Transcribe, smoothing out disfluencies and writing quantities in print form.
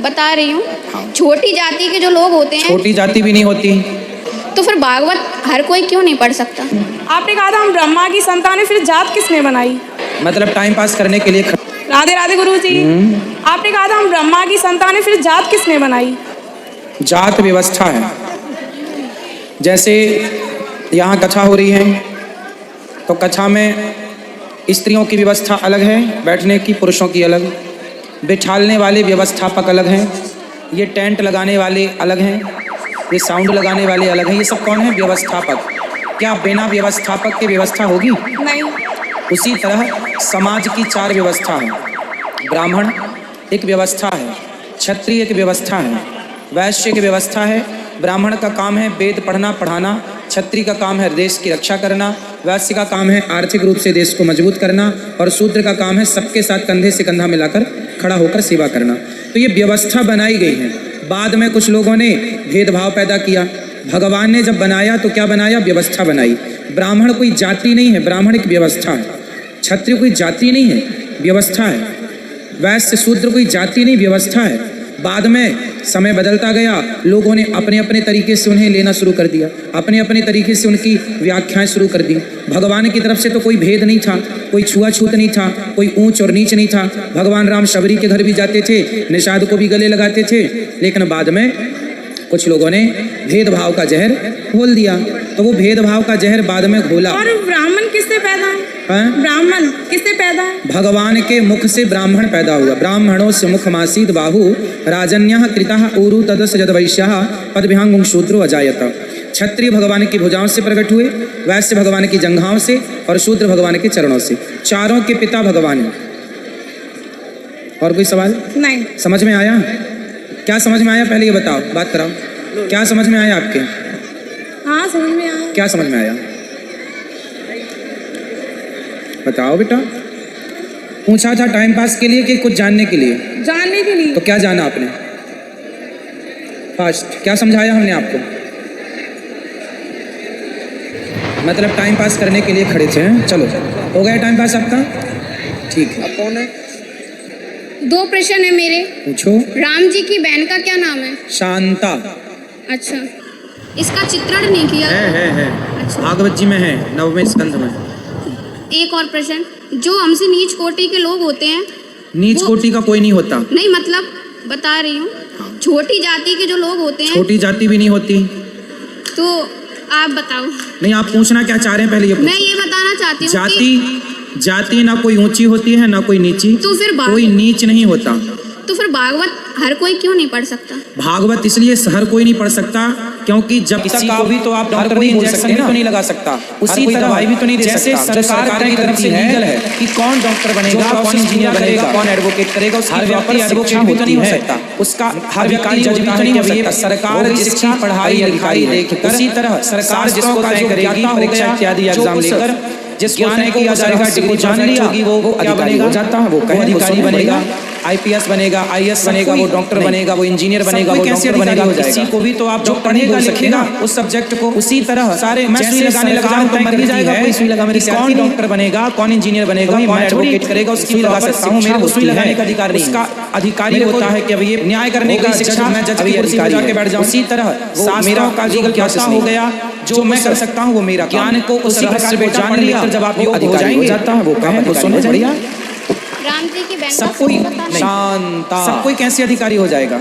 बता रही हूँ। छोटी जाति के जो लोग होते हैं, छोटी जाति भी नहीं होती तो फिर भागवत हर कोई क्यों नहीं पढ़ सकता? आपने कहा था हम ब्रह्मा की संतान है, फिर जात किसने बनाई? मतलब टाइम पास करने के लिए राधे राधे गुरु जी। आपने कहा था हम ब्रह्मा की संतान है, फिर जात किसने बनाई? जात व्यवस्था है। जैसे यहाँ कथा हो रही है तो कथा में स्त्रियों की व्यवस्था अलग है, बैठने की पुरुषों की अलग, बिठालने वाले व्यवस्थापक अलग हैं, ये टेंट लगाने वाले अलग हैं, ये साउंड लगाने वाले अलग हैं। ये सब कौन है? व्यवस्थापक। क्या बिना व्यवस्थापक की व्यवस्था होगी? नहीं। उसी तरह समाज की 4 व्यवस्था है। ब्राह्मण एक व्यवस्था है, क्षत्रिय एक व्यवस्था है, वैश्य की व्यवस्था है। ब्राह्मण का काम है वेद पढ़ना पढ़ाना, क्षत्रिय का काम है देश की रक्षा करना, वैश्य का काम है आर्थिक रूप से देश को मजबूत करना, और शूद्र का काम है सबके साथ कंधे से कंधा मिलाकर खड़ा होकर सेवा करना। तो ये व्यवस्था बनाई गई है। बाद में कुछ लोगों ने भेदभाव पैदा किया। भगवान ने जब बनाया तो क्या बनाया? व्यवस्था बनाई। ब्राह्मण कोई जाति नहीं है, ब्राह्मण एक व्यवस्था है। क्षत्रिय कोई जाति नहीं है, व्यवस्था है। वैश्य शूद्र कोई जाति नहीं, व्यवस्था है। बाद में समय बदलता गया, लोगों ने अपने अपने तरीके से उन्हें लेना शुरू कर दिया, अपने अपने तरीके से उनकी व्याख्याएं शुरू कर दी। भगवान की तरफ से तो कोई भेद नहीं था, कोई छुआछूत नहीं था, कोई ऊंच और नीच नहीं था। भगवान राम शबरी के घर भी जाते थे, निषाद को भी गले लगाते थे, लेकिन बाद में कुछ लोगों ने भेदभाव का जहर घोल दिया। तो वो भेदभाव का जहर बाद में घोला। और ब्राह्मण किससे पैदा है? ब्राह्मण किससे पैदा है? भगवान के मुख से ब्राह्मण पैदा हुआ। ब्राह्मणों से मुखमासीद बाहु राजन्यः कृतः ऊरु तदस यद्वैश्यः पदविहांगुं शूद्रो अजायत। क्षत्रिय भगवान की भुजाओं से प्रकट हुए, वैश्य भगवान की जंघाओं से, और शूद्र भगवान के चरणों से। चारों के पिता भगवान। और कोई सवाल? नहीं। समझ में आया? क्या समझ में आया? पहले ये बताओ, बात कराओ, क्या समझ में आया आपके? हाँ समझ में आया। क्या समझ में आया? बताओ बेटा। पूछा था टाइम पास के लिए कि कुछ जानने के लिए? जानने के लिए। तो क्या जाना आपने? फास्ट क्या समझाया हमने आपको? मतलब टाइम पास करने के लिए खड़े थे हैं? चलो हो गया टाइम पास आपका? ठीक है। अब कौन है? 2 प्रश्न है मेरे। पूछो। राम जी की बहन का क्या नाम है? शांता। अच्छा, इसका चित्रण नहीं किया? है। अच्छा। भागवत जी में है, 9वें स्कंध में। एक और प्रश्न, जो हमसे नीच कोटि के लोग होते हैं, नीच कोटि का कोई नहीं होता। नहीं मतलब बता रही हूँ, छोटी जाति के जो लोग होते हैं, छोटी जाति भी नहीं होती। तो आप बताओ। नहीं, आप पूछना क्या चाह रहे हैं पहले ये मैं ये बताना चाहती हूँ जाति ना कोई ऊंची होती है ना कोई नीची। तो फिर कोई नीच नहीं होता। तो फिर भागवत हर कोई क्यों नहीं पढ़ सकता? भागवत इसलिए हर कोई नहीं पढ़ सकता क्योंकि जब किसी को भी तो आप डॉक्टर नहीं बोल सकते ना, तो नहीं लगा सकता। उसी तरह दवाई भी तो नहीं दे सकता। जैसे सरकार की तरफ से लीगल है कि कौन डॉक्टर बनेगा, कौन इंजीनियर बनेगा, कौन एडवोकेट करेगा, हर व्यक्ति एडवोकेट भी तो नहीं हो सकता। उसका हर व्यक्ति जज भी तो नहीं हो सकता। सरकार जिसकी पढ़ाई लिखाई देखकर, उसी तरह सरकार जिसको तय करेगी परीक्षा इत्यादि एग्जाम लेकर, जिसको तय किया जाएगा डिग्री जान लिया वो अधिकारी हो जाता है, वो अधिकारी बनेगा, आईपीएस बनेगा, आईएएस बनेगा, वो डॉक्टर बनेगा, वो इंजीनियर बनेगा, वो डॉक्टर बनेगा। किसी को भी तो आप जो पढ़ेगा लिखेगा उस सब्जेक्ट को, उसी तरह सारे मैं सुई लगाने लगा जाऊं तो मर भी जाएगा, कोई सुई लगा मेरे साथ। कौन डॉक्टर बनेगा, कौन इंजीनियर बनेगा, कौन एडवोकेट करेगा, उसकी लगा सकता हूं। मेरे को सुई लगाने का अधिकार नहीं। उसका अधिकारी होता है कि अब ये न्याय करने की शिक्षा मैं जज की कुर्सी पर जाके बैठ जाऊं। उसी तरह मेरा का लीगल प्रोसेस हो गया, जो मैं कर सकता हूं वो मेरा ज्ञान को उसी प्रकार से जान लिया। जब आप अधिकारी हो जाता है वो कहे तो सुनो बढ़िया। राम जी की बहन सब कोई शांता, सब कोई कैसे अधिकारी हो जाएगा?